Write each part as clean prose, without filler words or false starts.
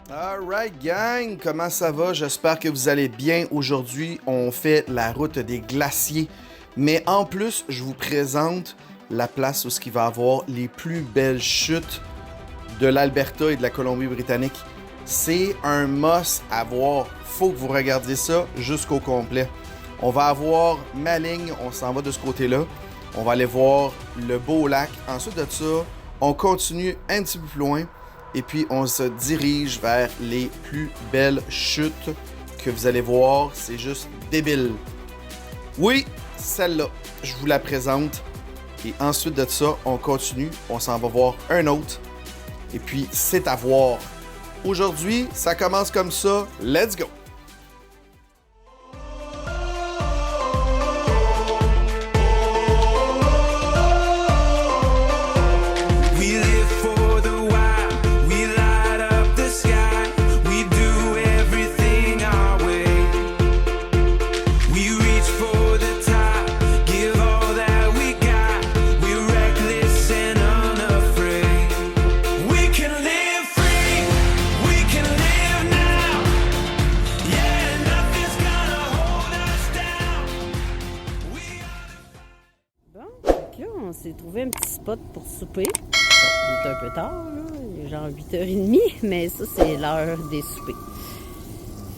Alright gang, comment ça va? J'espère que vous allez bien. Aujourd'hui, on fait la route des glaciers. Mais en plus, je vous présente la place où il va y avoir les plus belles chutes de l'Alberta et de la Colombie-Britannique. C'est un must à voir. Faut que vous regardiez ça jusqu'au complet. On va avoir ma ligne, on s'en va de ce côté-là. On va aller voir le beau lac. Ensuite de ça, on continue un petit peu plus loin. Et puis, on se dirige vers les plus belles chutes que vous allez voir. C'est juste débile. Oui, celle-là, je vous la présente. Et ensuite de ça, on continue. On s'en va voir un autre. Et puis, c'est à voir. Aujourd'hui, ça commence comme ça. Let's go! On s'est trouvé un petit spot pour souper. Il est un peu tard, là. Il est genre 8h30, mais ça, c'est l'heure des soupers.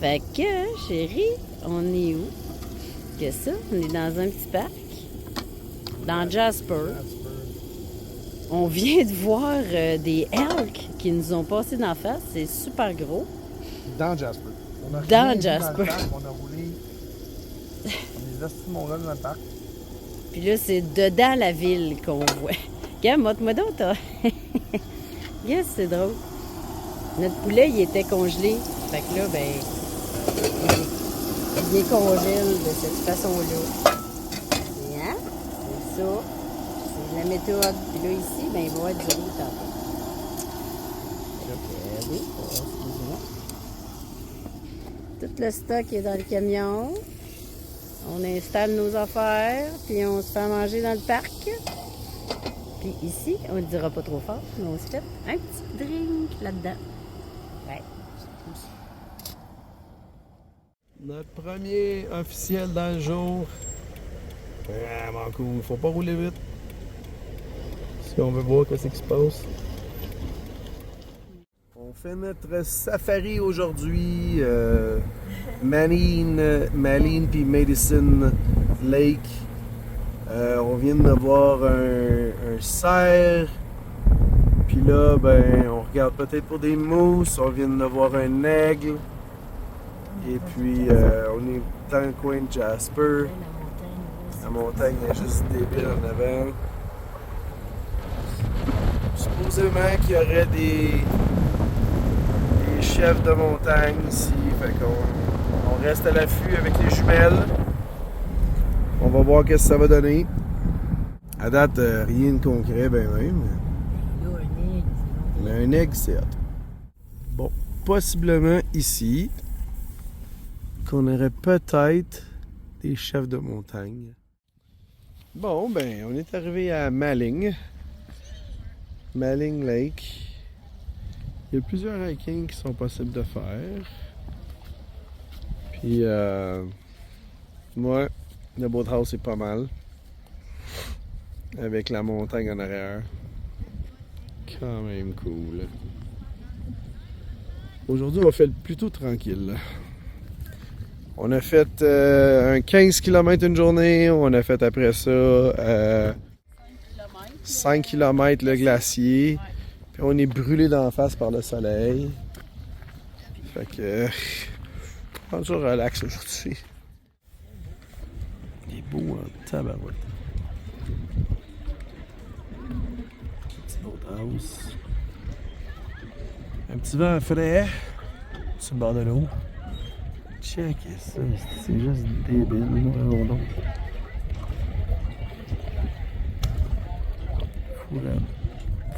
Fait que, chérie, on est où? Que ça? On est dans un petit parc. Dans Jasper. On vient de voir des elks qui nous ont passé d'en face. C'est super gros. Dans Jasper. On a Dans Jasper. Dans le parc, on a roulé. On est restés mon dans le parc. Puis là, c'est dedans la ville qu'on voit. Regarde, montre-moi donc, toi. Yes, c'est drôle. Notre poulet, il était congelé. Fait que là, ben, il décongèle de cette façon-là. Et, hein? C'est ça. C'est la méthode. Puis là, ici, ben, il va y avoir du riz tantôt. Oui, excusez-moi. Tout le stock est dans le camion. On installe nos affaires, puis on se fait manger dans le parc. Puis ici, on ne le dira pas trop fort, mais on se fait un petit drink là-dedans. Ouais, c'est comme ça. Notre premier officiel dans le jour. Vraiment cool. Faut pas rouler vite. Si on veut voir qu'est-ce qui se passe. On fait notre safari aujourd'hui. Maline puis Medicine Lake. On vient de voir un cerf. Puis là, ben, on regarde peut-être pour des mousses. On vient de voir un aigle. Et puis, on est dans le coin de Jasper. La montagne est juste débile en avant. Supposément qu'il y aurait des chefs de montagne ici. Fait qu'on reste à l'affût avec les jumelles. On va voir qu'est-ce que ça va donner. À date, rien de concret, ben même. Mais un aigle, c'est hot. Bon, possiblement ici, qu'on aurait peut-être des chefs de montagne. Bon, ben, on est arrivé à Maling Lake. Il y a plusieurs hiking qui sont possibles de faire. Puis, moi, le boathouse est pas mal. Avec la montagne en arrière. Quand même cool. Aujourd'hui, on va faire plutôt tranquille. On a fait un 15 km une journée. On a fait après ça 5 km le glacier. Puis on est brûlé d'en face par le soleil. Fait que on va toujours relax aujourd'hui. Il est beau en tabarouette. Petit boathouse. Un petit vent frais sur le bord de l'eau. Check ça, c'est juste débile. Fou là.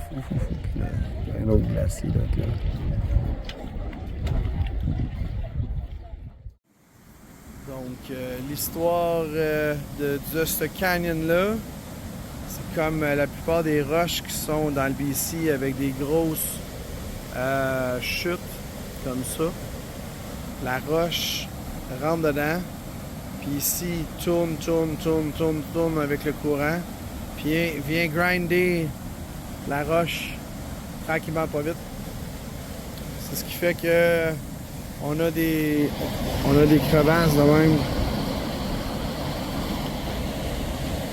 Fou. Puis là, il y a un autre glacier là. Donc, l'histoire de ce canyon-là, c'est comme la plupart des roches qui sont dans le BC avec des grosses chutes. comme ça. La roche rentre dedans. Puis ici, il tourne avec le courant. Puis vient grinder la roche tranquillement, pas vite. C'est ce qui fait que on a des crevasses de même.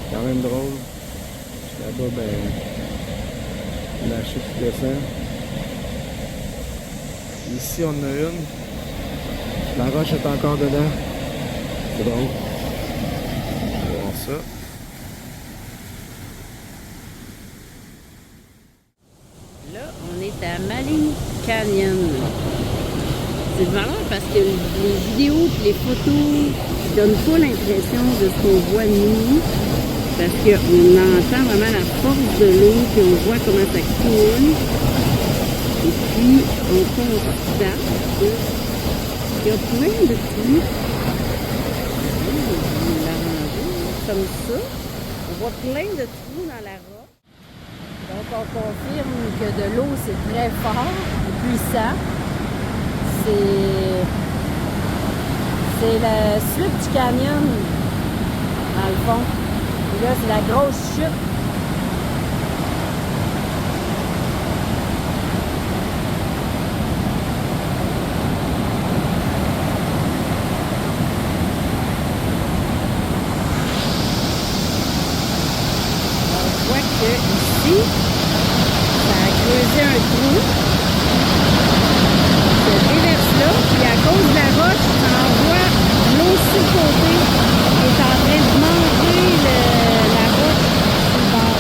C'est quand même drôle. Là-bas, ben, la chute qui descend. Ici, on en a une. La roche est encore dedans. C'est drôle. On va voir ça. Là, on est à Maling Canyon. C'est marrant parce que les vidéos et les photos ne donnent pas l'impression de ce qu'on voit nous. Parce qu'on entend vraiment la force de l'eau, puis on voit comment ça coule. Et puis, on constate qu'il y a plein de trous. Comme ça. On voit plein de trous dans la roche. Donc, on confirme que de l'eau, c'est très fort et puissant. C'est la suite du canyon, dans le fond. Et là, c'est la grosse chute. On voit que ici, ça a creusé un trou. Ça déverse là, puis à cause de la roche, ça envoie l'eau sur le côté qui est en train de manger la roche sur le bord.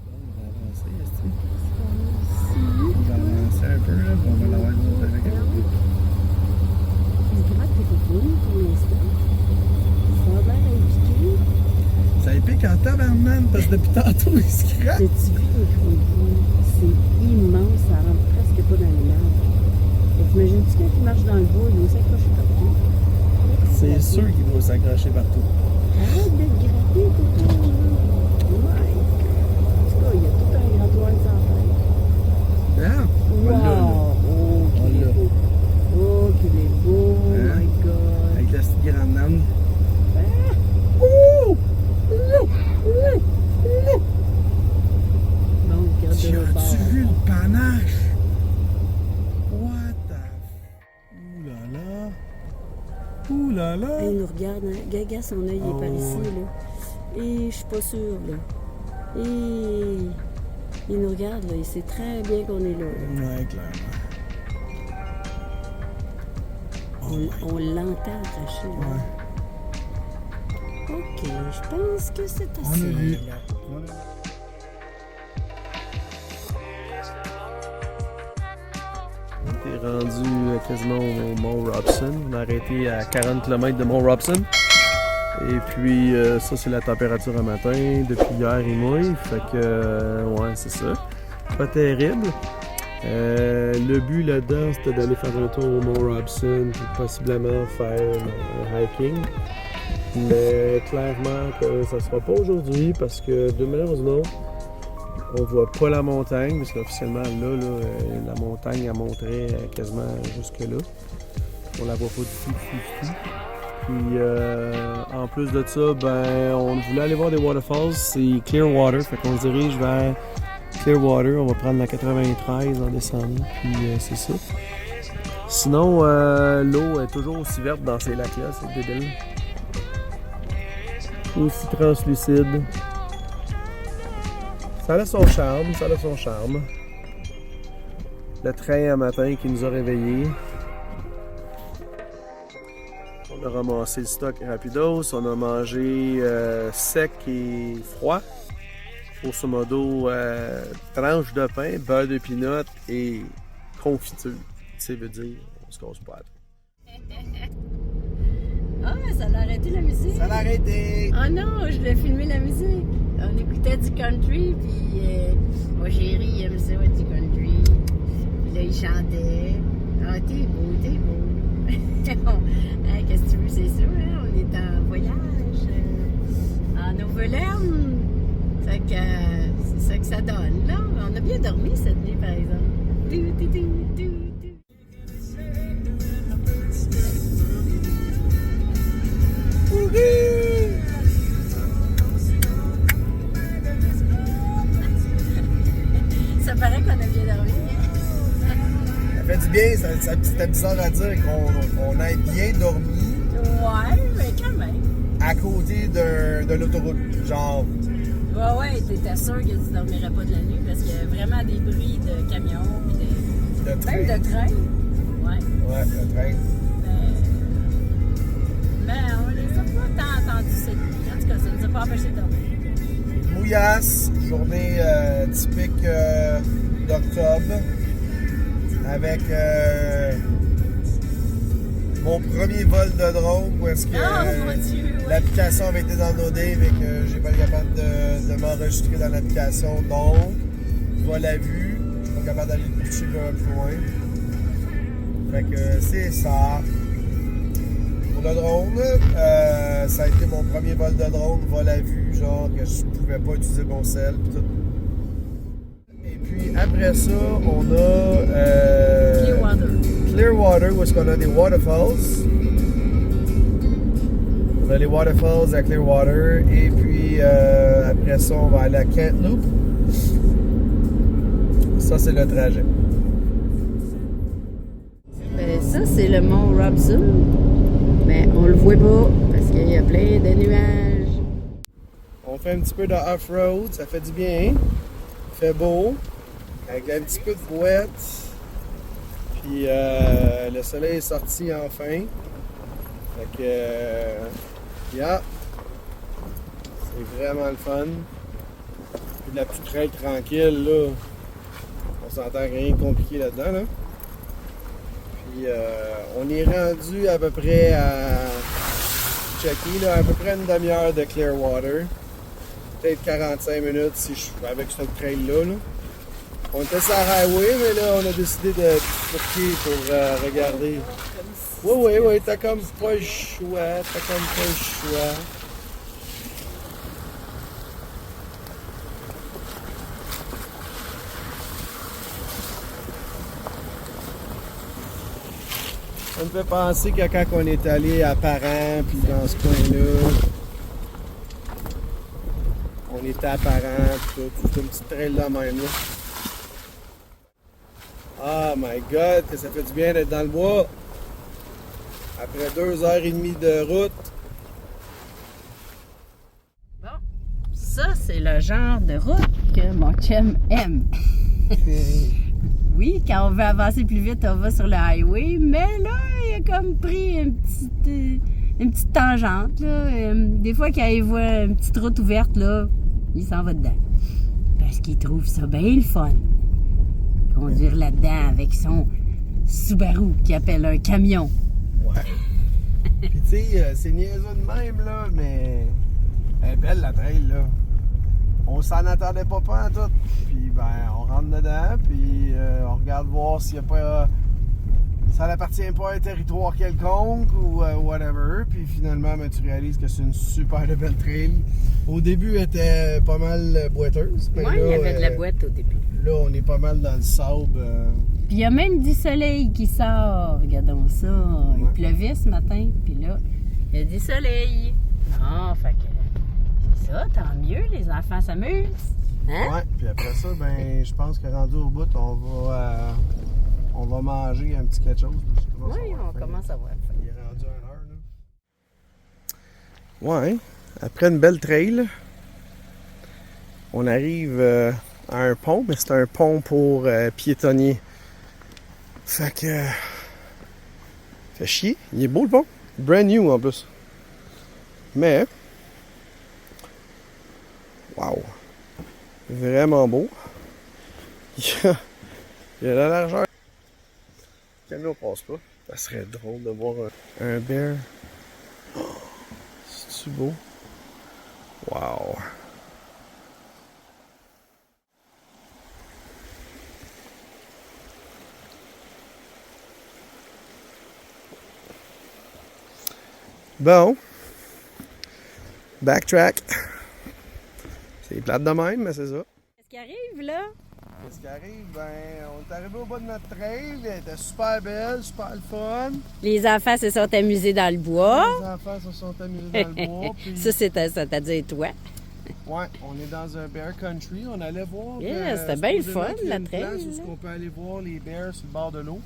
On va avancer un peu, là, puis on va l'avoir monté avec un peu. C'est vrai que c'est fini pour l'instant. Ça a l'air impliqué. Ça épique en tabarnane parce que depuis tantôt, il se craque. T'as-tu vu les gros? C'est immense, ça rentre presque pas dans les mains. T'imagines-tu quand il marche dans le bois, il va s'accrocher partout? C'est sûr qu'il va s'accrocher partout. Arrête de te gratter, Toto. Ouais. En tout cas, il y a tout un grattoir sans fin. Hein? On l'a, là. Wow! Oh, qu'il est beau. Oh, qu'il est beau. Oh Hein? my God. Avec la petite grande langue. Ah! Ouh! Bon, regarde Tu de l'autre bord. as-tu vu le panache? What the... Ouh là là! Ouh là là! Il nous regarde, hein? Gaga, son œil est par ici, ouais. là. Et je suis pas sûre, là. Et il nous regarde, là. Il sait très bien qu'on est là. Ouais, clairement. On l'entend cracher, là. Ouais. Ok, je pense que c'est On a assez, vu. là. On est rendu quasiment au Mont Robson. On a arrêté à 40 km de Mont Robson. Et puis ça, c'est la température à matin. Depuis hier, il mouille. Fait que, ouais, c'est ça. Pas terrible. Le but là-dedans, c'était d'aller faire un tour au Mont Robson puis possiblement faire un hiking. Mais clairement que ça sera pas aujourd'hui parce que de manière ou d'une autre, on voit pas la montagne parce qu'officiellement là, la montagne elle monterait quasiment jusque là. On la voit pas du tout. Puis en plus de ça, ben on voulait aller voir des waterfalls, c'est Clearwater, fait qu'on se dirige vers Clearwater, on va prendre la 93 en descendant, puis c'est ça. Sinon, l'eau est toujours aussi verte dans ces lacs-là, c'est débile. Aussi translucide. Ça a son charme, Le train à matin qui nous a réveillés. On a ramassé le stock rapidos, on a mangé sec et froid. Grosso modo, tranche de pain, beurre de pinot et confiture. Ça veut dire, on se casse pas. Ah, ça l'a arrêté la musique. Ça l'a arrêté! Ah non, je l'ai filmé la musique. On écoutait du country, puis moi j'ai ri, il aime ça, du country. Puis là, il chantait. Ah, t'es beau. Hein, qu'est-ce que tu veux, c'est ça, hein? On est en voyage en Nouvelle-Orléans. Fait que c'est ça que ça donne, là. On a bien dormi cette nuit, par fait du bien, c'était bizarre à dire qu'on ait bien dormi. Ouais, mais quand même. À côté de l'autoroute, genre. Ouais, t'étais sûr que tu dormirais pas de la nuit parce qu'il y a vraiment des bruits de camions et de train. Même de train. Ouais. Ouais, le train. Mais on les a pas tant entendus cette nuit. En tout cas, ça nous a pas empêché de dormir. Mouillasse, journée typique d'octobre. Avec mon premier vol de drone où est-ce que l'application avait été downloadée mais que j'ai pas été capable de m'enregistrer dans l'application. Donc, vol à vue, je suis pas capable d'aller le pitcher un peu loin. Fait que c'est ça. Pour le drone, ça a été mon premier vol de drone, vol à vue, genre que je pouvais pas utiliser mon sel pis tout. Et puis après ça, on a Clearwater, où est-ce qu'on a des waterfalls. On a les waterfalls à Clearwater. Et puis après ça, on va aller à Kamloops. Ça, c'est le trajet. Ben, ça, c'est le mont Robson. Mais on le voit pas parce qu'il y a plein de nuages. On fait un petit peu de off-road, ça fait du bien. Il fait beau, avec un petit peu de bouette. Puis le soleil est sorti enfin. Fait que, yeah, c'est vraiment le fun. Puis de la petite trail tranquille, là. On s'entend rien de compliqué là-dedans, là. Puis on est rendu à peu près à checker, là, à peu près une demi-heure de Clearwater. Peut-être 45 minutes si je suis avec cette trail-là. Là. On était sur la highway, mais là, on a décidé de bifurquer pour regarder. Oui, t'as comme pas le choix, Ça me fait penser que quand on est allé à Parent, puis dans ce coin-là, on était à Parent, puis tout, c'était une petite trail là même là. Oh my god, que ça fait du bien d'être dans le bois. Après 2h30 de route. Bon, ça c'est le genre de route que mon chum aime. Oui, quand on veut avancer plus vite, on va sur le highway, mais là, il a comme pris une petite tangente. Là. Des fois, quand il voit une petite route ouverte, là, il s'en va dedans. Parce qu'il trouve ça bien le fun. Conduire là-dedans avec son Subaru qui appelle un camion. Ouais. Puis tu sais, c'est niaiseux de même, là, mais elle est belle la trail, là. On s'en attendait pas en tout. Puis ben, on rentre dedans, puis on regarde voir s'il n'y a pas... ça n'appartient pas à un territoire quelconque ou whatever. Puis finalement, ben, tu réalises que c'est une super belle trail. Au début, elle était pas mal boiteuse. Oui, il y avait de la boîte au début. Là, on est pas mal dans le sable. Puis il y a même du soleil qui sort. Regardons ça. Il pleuvait ce matin. Puis là, il y a du soleil. Non, fait que... c'est ça, tant mieux, les enfants s'amusent. Hein? Ouais, puis après ça, ben, je pense que rendu au bout, on va manger un petit quelque chose. Oui, on commence à voir. Il est rendu 1 heure, là. Ouais, après une belle trail, on arrive à un pont, mais c'est un pont pour piétonniers. Fait que... fait chier. Il est beau le pont. Brand new en plus. Mais... wow! Vraiment beau. Il y a la largeur. Le camion passe pas. Ça serait drôle de voir un bear. Oh, c'est-tu beau? Wow! Bon. Backtrack. C'est plate de même, mais c'est ça. Qu'est-ce qui arrive là? Qu'est-ce qui arrive? Ben, on est arrivé au bas de notre trail. Elle était super belle, super le fun. Les enfants se sont amusés dans le bois. Les enfants se sont amusés dans le bois. Puis... ça, c'est à dire toi. Ouais, on est dans un bear country. On allait voir. Yeah, c'était bien le fun, la trail. Place où on peut aller voir les bears sur le bord de l'eau.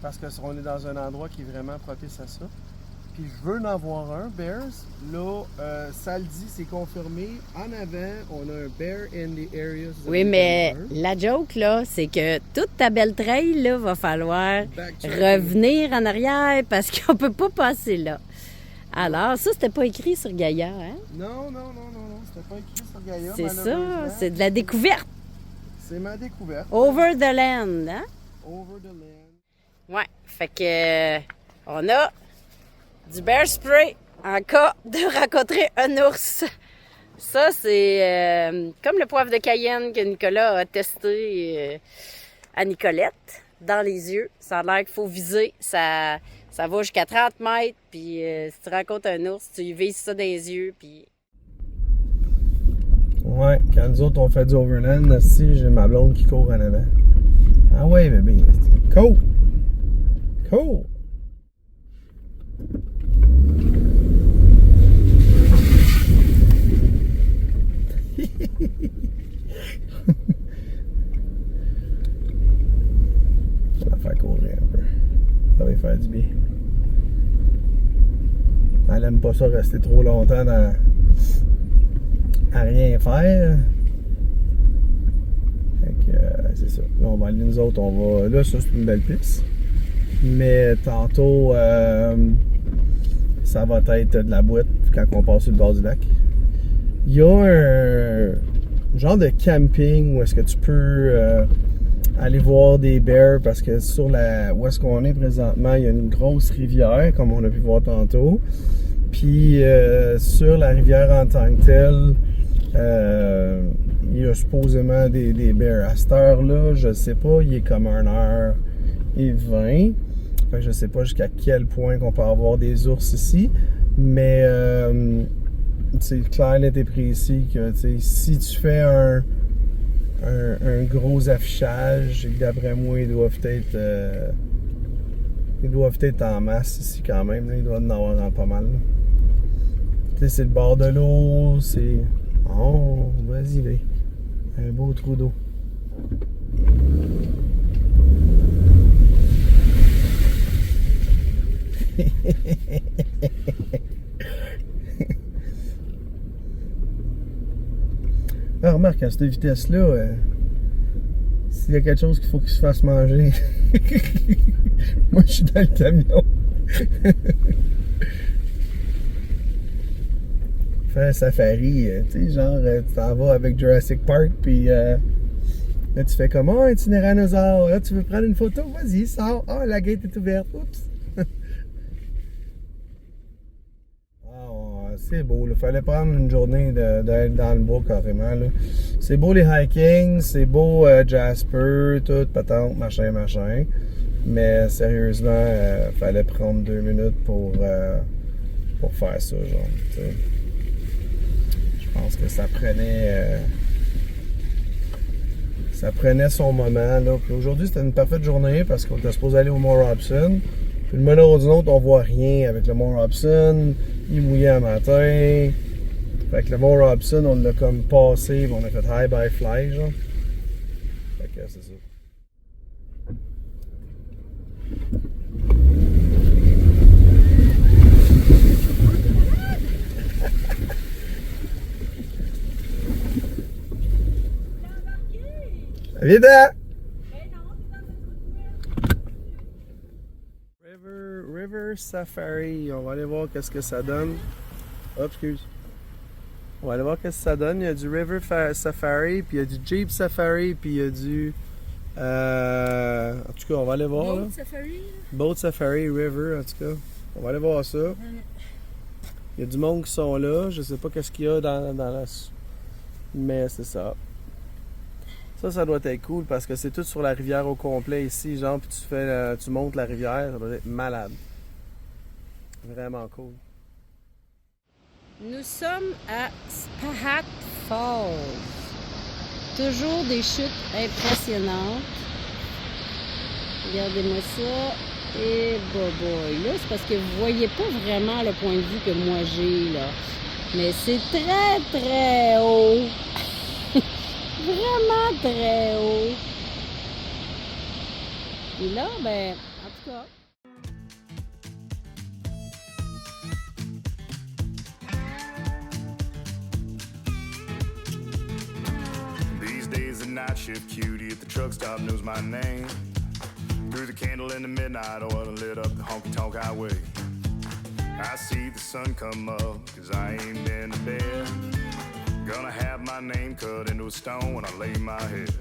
parce qu'on est dans un endroit qui est vraiment propice à ça. Puis je veux en avoir un, bears. Là, ça le dit, c'est confirmé. En avant, on a un bear in the area. Oui, mais la joke, là, c'est que toute ta belle trail, là, va falloir revenir en arrière parce qu'on peut pas passer là. Alors, ça, c'était pas écrit sur Gaïa, hein? Non, c'était pas écrit sur Gaïa. C'est ça, c'est de la découverte. C'est ma découverte. Over the land, hein? Over the land. Ouais, fait que on a du bear spray en cas de rencontrer un ours. Ça, c'est comme le poivre de Cayenne que Nicolas a testé à Nicolette, dans les yeux. Ça a l'air qu'il faut viser. Ça va jusqu'à 30 mètres, puis si tu rencontres un ours, tu lui vises ça dans les yeux, puis... Ouais, quand nous autres on fait du overland, aussi, j'ai ma blonde qui court en avant. Ah ouais, bébé. Cool! Cool! On va faire courir un peu. Ça va lui faire du bien. Elle aime pas ça rester trop longtemps à rien faire. Fait que c'est ça. Là, on va aller nous autres, on va. Là, ça c'est une belle piste. Mais tantôt ça va être de la boîte quand on passe sur le bord du lac. Il y a un genre de camping où est-ce que tu peux aller voir des bears parce que où est-ce qu'on est présentement, il y a une grosse rivière comme on a pu voir tantôt. Puis sur la rivière en tant que telle, il y a supposément des bears. À cette heure-là, je sais pas, il est comme 1h20. Fait que je sais pas jusqu'à quel point qu'on peut avoir des ours ici. Mais c'est clair, net et précis que si tu fais un gros affichage, d'après moi, ils doivent être en masse ici quand même. Là. Ils doivent en avoir pas mal. C'est le bord de l'eau, c'est... Oh, vas-y, là. Un beau trou d'eau. Ah, remarque, à cette vitesse-là, s'il y a quelque chose qu'il faut qu'il se fasse manger, moi je suis dans le camion. Faire un safari, tu sais, genre, tu t'en vas avec Jurassic Park, puis là tu fais comme, oh, un tyrannosaure, là tu veux prendre une photo, vas-y, sors, oh, la gate est ouverte, oups. C'est beau, il fallait prendre une journée d'être dans le bois carrément. C'est beau les hiking, c'est beau Jasper, tout, patente, machin. Mais sérieusement, fallait prendre 2 minutes pour faire ça, genre. T'sais. Je pense que ça prenait son moment. Là. Puis aujourd'hui, c'était une parfaite journée parce qu'on était supposé aller au Mont Robson. Puis le meneur d'une autre, on voit rien avec le Mont Robson. Il mouillait un matin. Fait que le Mont Robson, on l'a comme passé, on a fait high by fly, genre. Fait que c'est ça. Viens là! River Safari. On va aller voir qu'est-ce que ça donne. Hop, excuse. On va aller voir qu'est-ce que ça donne. Il y a du River Safari, puis il y a du Jeep Safari, puis il y a du... en tout cas, on va aller voir. Boat Safari. Boat Safari, River, en tout cas. On va aller voir ça. Il y a du monde qui sont là. Je sais pas qu'est-ce qu'il y a dans la... Mais c'est ça. Ça doit être cool parce que c'est tout sur la rivière au complet ici, genre, puis tu montes la rivière, ça doit être malade. Vraiment cool. Nous sommes à Spahat Falls. Toujours des chutes impressionnantes. Regardez-moi ça. Et boy, là, c'est parce que vous voyez pas vraiment le point de vue que moi j'ai, là. Mais c'est très, très haut. Vraiment très haut. Et là, ben, en tout ça. These days, the night shift cutie at the truck stop knows my name. Threw the candle in the midnight oil and lit up the honky-tonk highway. I see the sun come up, cause I ain't been to bed. Gonna have my name cut into a stone when I lay my head.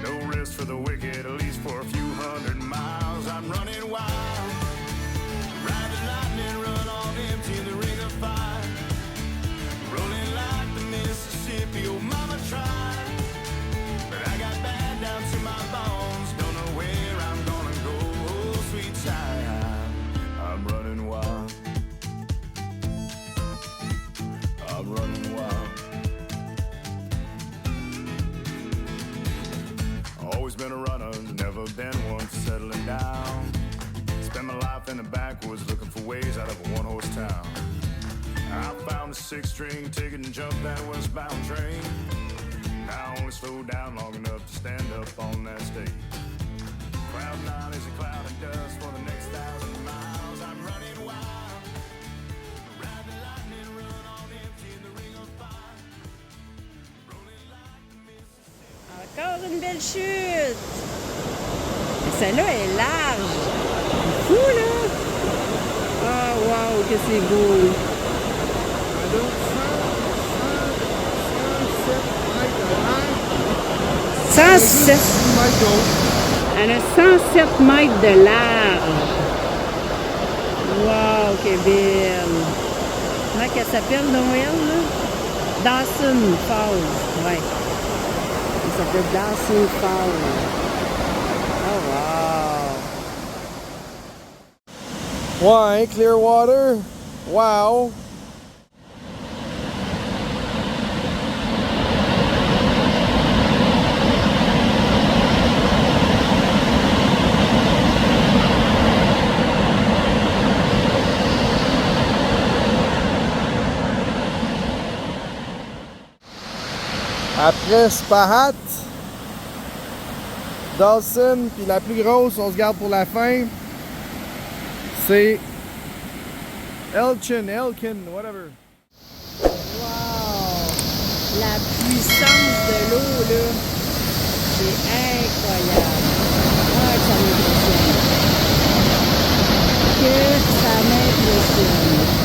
No rest for the wicked, at least for a few 100 miles. I'm running wild. Ride the lightning, run on empty in the ring of fire. Rolling like the Mississippi, oh mama tried. But I got bad down to my bones. Don't know where I'm gonna go, oh sweet child. I'm running wild. I'm running wild. Always been a runner, never been one for settling down. Spent my life in the backwoods looking for ways out of a one-horse town. I found a six-string ticket and jumped that westbound train. I only slowed down long enough to stand up on that stage. Cloud nine is a cloud of dust for the next 1,000 miles. I'm running wild. Ride the lightning, run on empty in the ring of fire. Rolling like the Mississippi. Encore une belle chute! Celle-là est large. C'est fou, là! Ah, wow, que c'est beau! 107. Elle a 107 mètres de large. Wow, que belle! Comment qu'elle s'appelle, Noël, là? Dawson Falls, ouais. Elle s'appelle Dawson Falls. Oh, wow! Ouais, Clearwater. Wow. Après Spahat, Dawson, puis la plus grosse, on se garde pour la fin, c'est Elkin, whatever. Wow! La puissance de l'eau, là, c'est incroyable. Ah, ça m'impressionne. Que ça m'impressionne.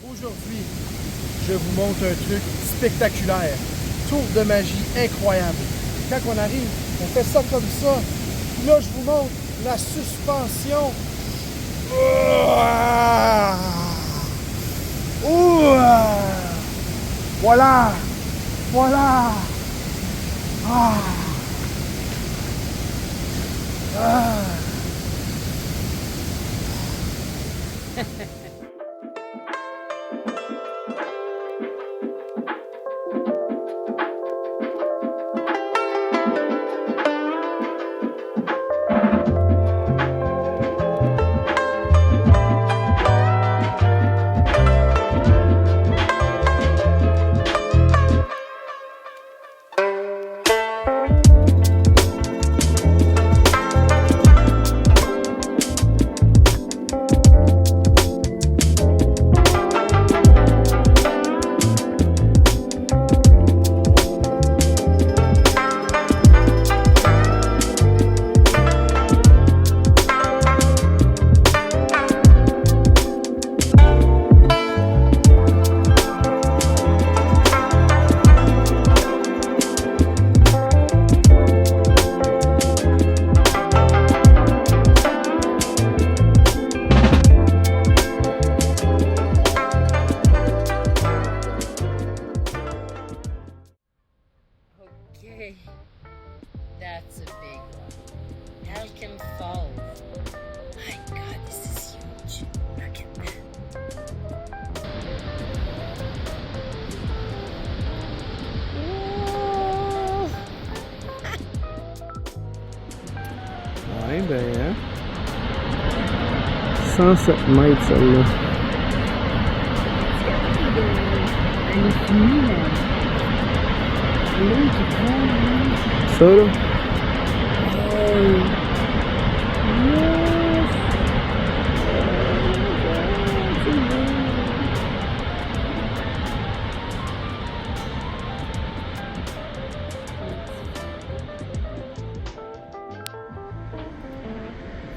Aujourd'hui, je vous montre un truc spectaculaire. Tour de magie incroyable. Quand on arrive, on fait ça comme ça. Puis là, je vous montre la suspension. Ouah! Ouah! Voilà! Voilà! Ah! Ah! hein? 107 mètres, celle-là. Elle est finie, là. L'eau qui prend, Ça, là?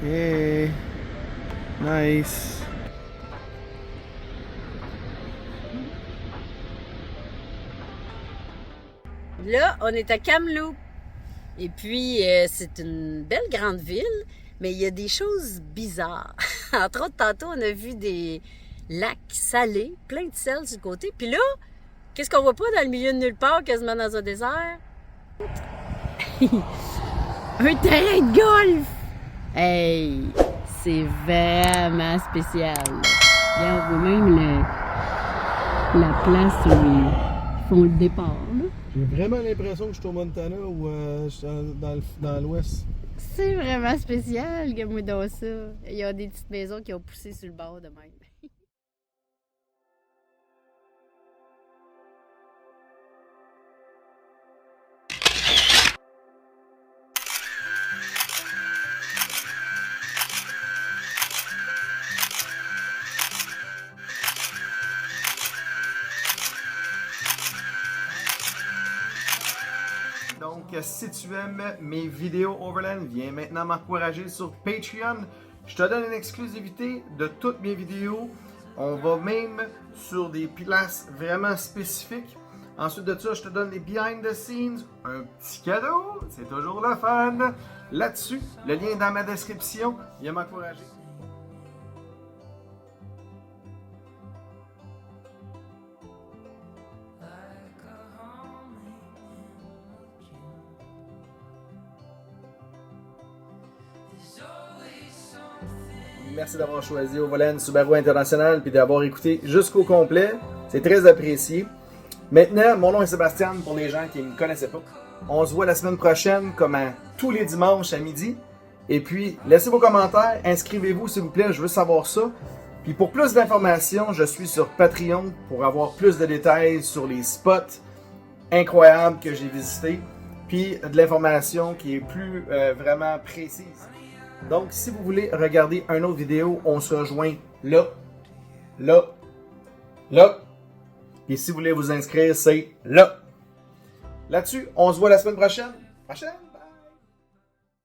Yeah. Nice. Là, on est à Kamloops. Et puis, c'est une belle grande ville, mais il y a des choses bizarres. Entre autres, tantôt, on a vu des lacs salés, plein de sel sur le côté. Puis là, qu'est-ce qu'on voit pas dans le milieu de nulle part, quasiment dans un désert? Un terrain de golf! Hey! C'est vraiment spécial. Là, on voit même la place où ils font le départ, là. J'ai vraiment l'impression que je suis au Montana ou je suis dans l'ouest. C'est vraiment spécial, regarde-moi donc ça. Il y a des petites maisons qui ont poussé sur le bord de même. Donc, si tu aimes mes vidéos Overland, viens maintenant m'encourager sur Patreon. Je te donne une exclusivité de toutes mes vidéos. On va même sur des places vraiment spécifiques. Ensuite de ça, je te donne les behind the scenes, un petit cadeau, c'est toujours le fun. Là-dessus, le lien est dans ma description. Viens m'encourager. Merci d'avoir choisi Overland Subaru International et d'avoir écouté jusqu'au complet. C'est très apprécié. Maintenant, mon nom est Sébastien pour les gens qui ne me connaissaient pas. On se voit la semaine prochaine comme tous les dimanches à midi. Et puis, laissez vos commentaires, inscrivez-vous s'il vous plaît, je veux savoir ça. Puis pour plus d'informations, je suis sur Patreon pour avoir plus de détails sur les spots incroyables que j'ai visités. Puis de l'information qui est plus vraiment précise. Donc, si vous voulez regarder une autre vidéo, on se rejoint là, là, là. Et si vous voulez vous inscrire, c'est là. Là-dessus, on se voit la semaine prochaine.